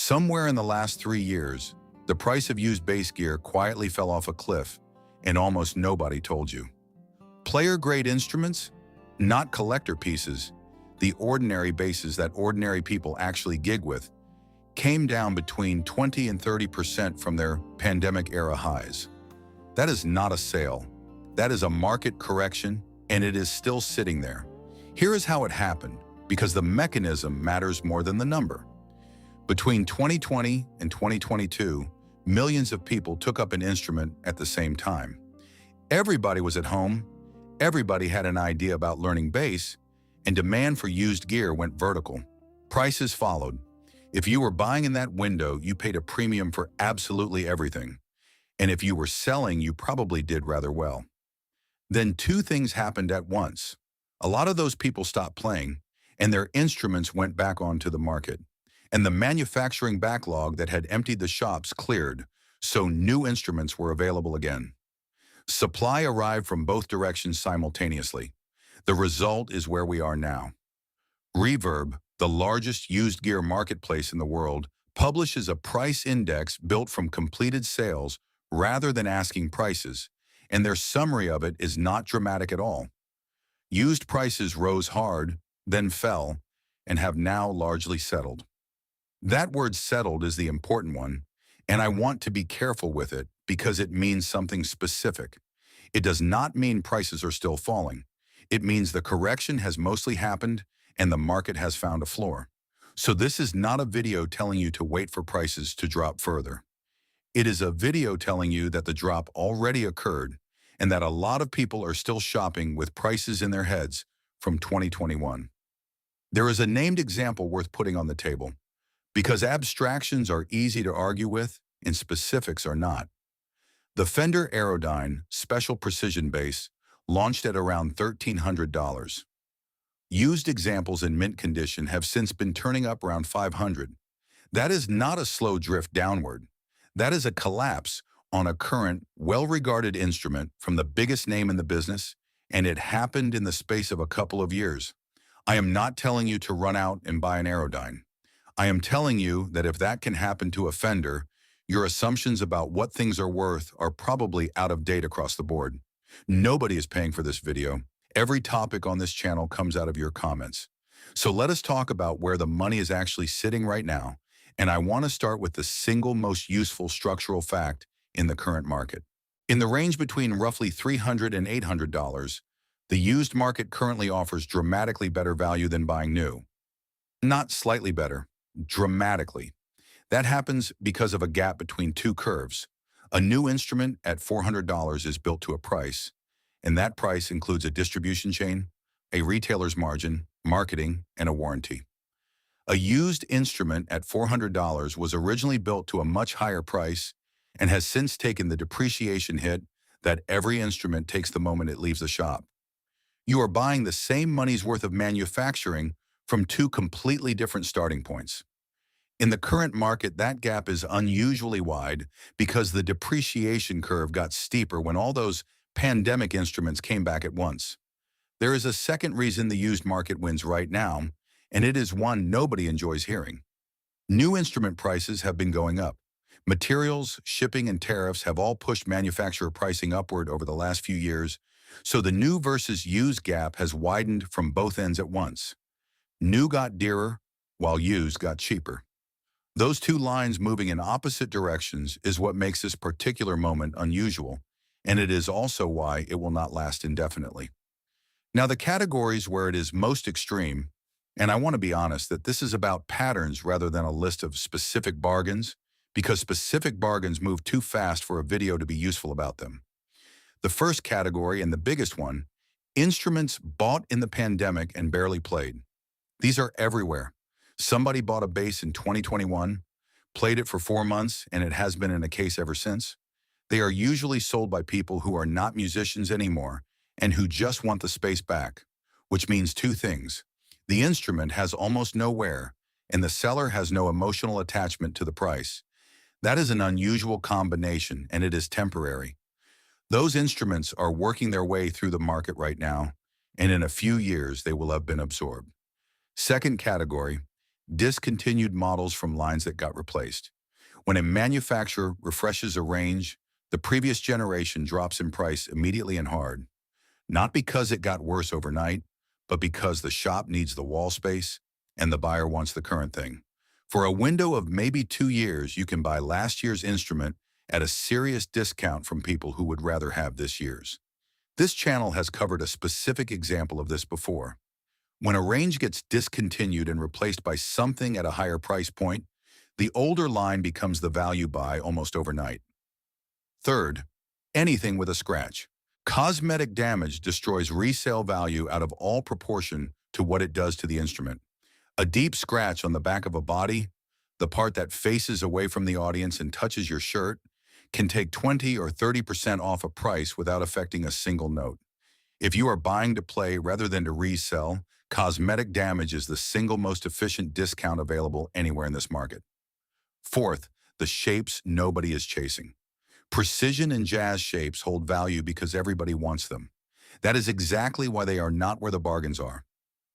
Somewhere in the last 3 years, the price of used bass gear quietly fell off a cliff, and almost nobody told you. Player-grade instruments? Not collector pieces, the ordinary basses that ordinary people actually gig with, came down between 20 and 30% from their pandemic-era highs. That is not a sale. That is a market correction, and it is still sitting there. Here is how it happened, because the mechanism matters more than the number. Between 2020 and 2022, millions of people took up an instrument at the same time. Everybody was at home, everybody had an idea about learning bass, and demand for used gear went vertical. Prices followed. If you were buying in that window, you paid a premium for absolutely everything. And if you were selling, you probably did rather well. Then two things happened at once. A lot of those people stopped playing, and their instruments went back onto the market. And the manufacturing backlog that had emptied the shops cleared, so new instruments were available again. Supply arrived from both directions simultaneously. The result is where we are now. Reverb, the largest used gear marketplace in the world, publishes a price index built from completed sales rather than asking prices, and their summary of it is not dramatic at all. Used prices rose hard, then fell, and have now largely settled. That word settled is the important one, and I want to be careful with it because it means something specific. It does not mean prices are still falling. It means the correction has mostly happened and the market has found a floor. So this is not a video telling you to wait for prices to drop further. It is a video telling you that the drop already occurred and that a lot of people are still shopping with prices in their heads from 2021. There is a named example worth putting on the table, because abstractions are easy to argue with and specifics are not. The Fender Aerodyne Special Precision Bass launched at around $1,300. Used examples in mint condition have since been turning up around $500. That is not a slow drift downward. That is a collapse on a current, well-regarded instrument from the biggest name in the business, and it happened in the space of a couple of years. I am not telling you to run out and buy an Aerodyne. I am telling you that if that can happen to a Fender, your assumptions about what things are worth are probably out of date across the board. Nobody is paying for this video. Every topic on this channel comes out of your comments. So let us talk about where the money is actually sitting right now, and I want to start with the single most useful structural fact in the current market. In the range between roughly $300 and $800, the used market currently offers dramatically better value than buying new. Not slightly better. Dramatically. That happens because of a gap between two curves. A new instrument at $400 is built to a price, and that price includes a distribution chain, a retailer's margin, marketing, and a warranty. A used instrument at $400 was originally built to a much higher price and has since taken the depreciation hit that every instrument takes the moment it leaves the shop. You are buying the same money's worth of manufacturing from two completely different starting points. In the current market, that gap is unusually wide because the depreciation curve got steeper when all those pandemic instruments came back at once. There is a second reason the used market wins right now, and it is one nobody enjoys hearing. New instrument prices have been going up. Materials, shipping, and tariffs have all pushed manufacturer pricing upward over the last few years, so the new versus used gap has widened from both ends at once. New got dearer, while used got cheaper. Those two lines moving in opposite directions is what makes this particular moment unusual, and it is also why it will not last indefinitely. Now, the categories where it is most extreme, and I want to be honest that this is about patterns rather than a list of specific bargains, because specific bargains move too fast for a video to be useful about them. The first category, and the biggest one, instruments bought in the pandemic and barely played. These are everywhere. Somebody bought a bass in 2021, played it for 4 months, and it has been in a case ever since. They are usually sold by people who are not musicians anymore and who just want the space back, which means two things. The instrument has almost no wear, and the seller has no emotional attachment to the price. That is an unusual combination, and it is temporary. Those instruments are working their way through the market right now, and in a few years they will have been absorbed. Second category, discontinued models from lines that got replaced. When a manufacturer refreshes a range, the previous generation drops in price immediately and hard, not because it got worse overnight, but because the shop needs the wall space and the buyer wants the current thing. For a window of maybe 2 years, you can buy last year's instrument at a serious discount from people who would rather have this year's. This channel has covered a specific example of this before. When a range gets discontinued and replaced by something at a higher price point, the older line becomes the value buy almost overnight. Third, anything with a scratch. Cosmetic damage destroys resale value out of all proportion to what it does to the instrument. A deep scratch on the back of a body, the part that faces away from the audience and touches your shirt, can take 20 or 30% off a price without affecting a single note. If you are buying to play rather than to resell, cosmetic damage is the single most efficient discount available anywhere in this market. Fourth, the shapes nobody is chasing. Precision and jazz shapes hold value because everybody wants them. That is exactly why they are not where the bargains are.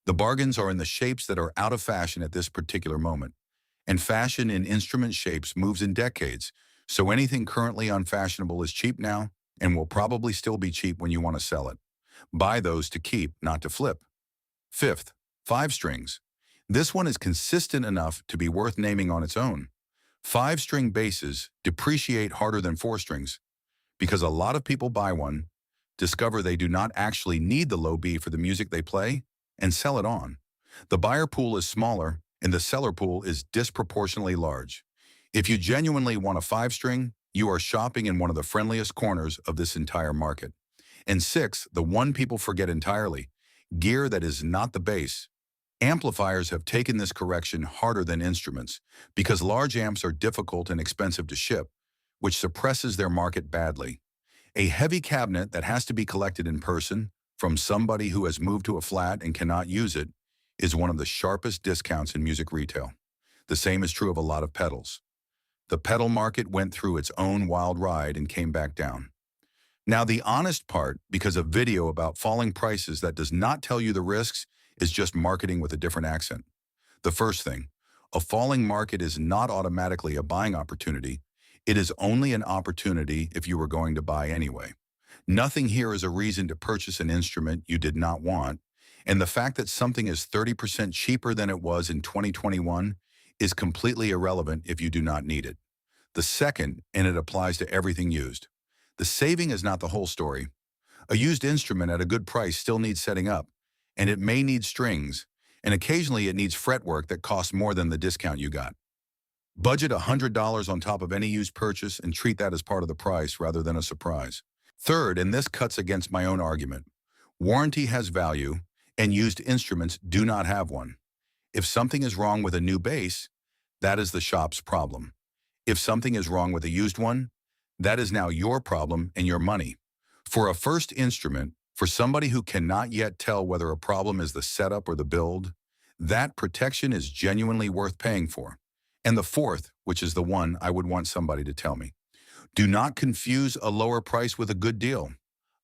The bargains are in the shapes that are out of fashion at this particular moment. And fashion in instrument shapes moves in decades, so anything currently unfashionable is cheap now and will probably still be cheap when you want to sell it. Buy those to keep, not to flip. Fifth, 5 strings. This one is consistent enough to be worth naming on its own. 5-string basses depreciate harder than 4 strings because a lot of people buy one, discover they do not actually need the low B for the music they play, and sell it on. The buyer pool is smaller and the seller pool is disproportionately large. If you genuinely want a 5-string, you are shopping in one of the friendliest corners of this entire market. And 6, the one people forget entirely, gear that is not the bass. Amplifiers have taken this correction harder than instruments because large amps are difficult and expensive to ship, which suppresses their market badly. A heavy cabinet that has to be collected in person from somebody who has moved to a flat and cannot use it is one of the sharpest discounts in music retail. The same is true of a lot of pedals. The pedal market went through its own wild ride and came back down. Now, the honest part, because a video about falling prices that does not tell you the risks, is just marketing with a different accent. The first thing, a falling market is not automatically a buying opportunity. It is only an opportunity if you were going to buy anyway. Nothing here is a reason to purchase an instrument you did not want, and the fact that something is 30% cheaper than it was in 2021 is completely irrelevant if you do not need it. The second, and it applies to everything used, the saving is not the whole story. A used instrument at a good price still needs setting up, and it may need strings, and occasionally it needs fretwork that costs more than the discount you got. Budget $100 on top of any used purchase and treat that as part of the price rather than a surprise. Third, and this cuts against my own argument, warranty has value, and used instruments do not have one. If something is wrong with a new bass, that is the shop's problem. If something is wrong with a used one, that is now your problem and your money. For a first instrument, for somebody who cannot yet tell whether a problem is the setup or the build, that protection is genuinely worth paying for. And the fourth, which is the one I would want somebody to tell me, do not confuse a lower price with a good deal.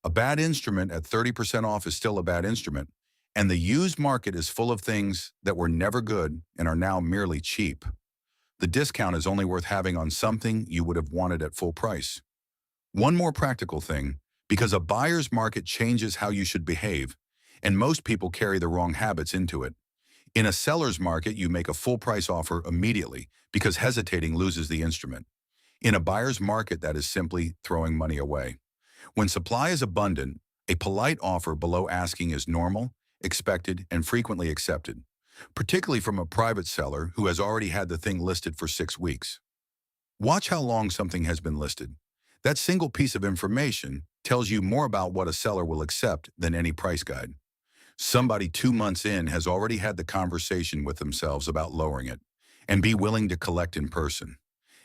A bad instrument at 30% off is still a bad instrument, and the used market is full of things that were never good and are now merely cheap. The discount is only worth having on something you would have wanted at full price. One more practical thing, because a buyer's market changes how you should behave, and most people carry the wrong habits into it. In a seller's market, you make a full price offer immediately because hesitating loses the instrument. In a buyer's market, that is simply throwing money away. When supply is abundant, a polite offer below asking is normal, expected, and frequently accepted, particularly from a private seller who has already had the thing listed for 6 weeks. Watch how long something has been listed. That single piece of information tells you more about what a seller will accept than any price guide. Somebody 2 months in has already had the conversation with themselves about lowering it and be willing to collect in person.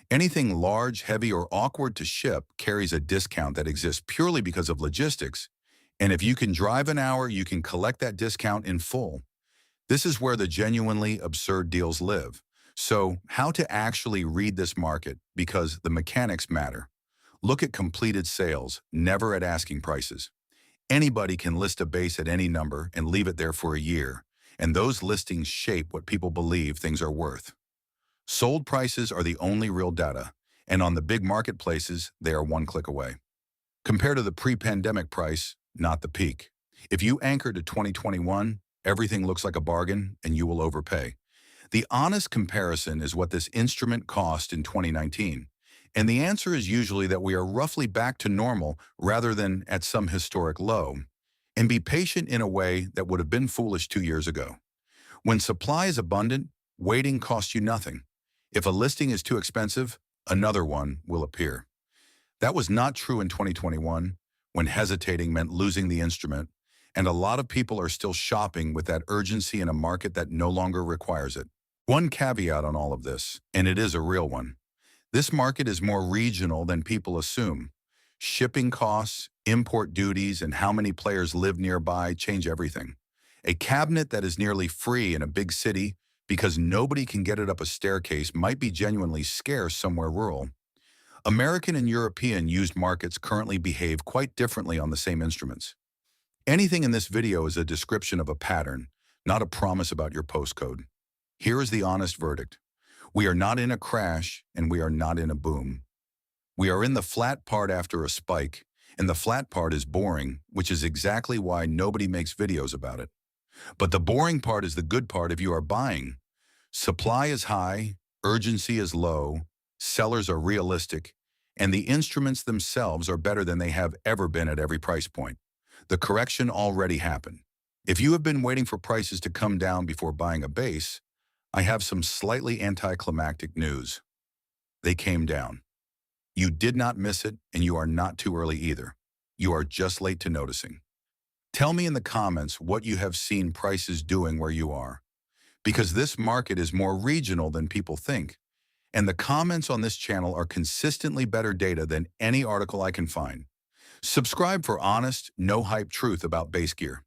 Anything large, heavy, or awkward to ship carries a discount that exists purely because of logistics, and if you can drive an hour, you can collect that discount in full. This is where the genuinely absurd deals live. So, how to actually read this market, because the mechanics matter. Look at completed sales, never at asking prices. Anybody can list a bass at any number and leave it there for a year, and those listings shape what people believe things are worth. Sold prices are the only real data, and on the big marketplaces, they are one click away. Compare to the pre-pandemic price, not the peak. If you anchor to 2021, everything looks like a bargain and you will overpay. The honest comparison is what this instrument cost in 2019. And the answer is usually that we are roughly back to normal rather than at some historic low. And be patient in a way that would have been foolish 2 years ago. When supply is abundant, waiting costs you nothing. If a listing is too expensive, another one will appear. That was not true in 2021, when hesitating meant losing the instrument, and a lot of people are still shopping with that urgency in a market that no longer requires it. One caveat on all of this, and it is a real one. This market is more regional than people assume. Shipping costs, import duties, and how many players live nearby change everything. A cabinet that is nearly free in a big city because nobody can get it up a staircase might be genuinely scarce somewhere rural. American and European used markets currently behave quite differently on the same instruments. Anything in this video is a description of a pattern, not a promise about your postcode. Here is the honest verdict. We are not in a crash and we are not in a boom. We are in the flat part after a spike, and the flat part is boring, which is exactly why nobody makes videos about it. But the boring part is the good part if you are buying. Supply is high, urgency is low, sellers are realistic, and the instruments themselves are better than they have ever been at every price point. The correction already happened. If you have been waiting for prices to come down before buying a bass, I have some slightly anticlimactic news. They came down. You did not miss it, and you are not too early either. You are just late to noticing. Tell me in the comments what you have seen prices doing where you are, because this market is more regional than people think, and the comments on this channel are consistently better data than any article I can find. Subscribe for honest, no-hype truth about bass gear.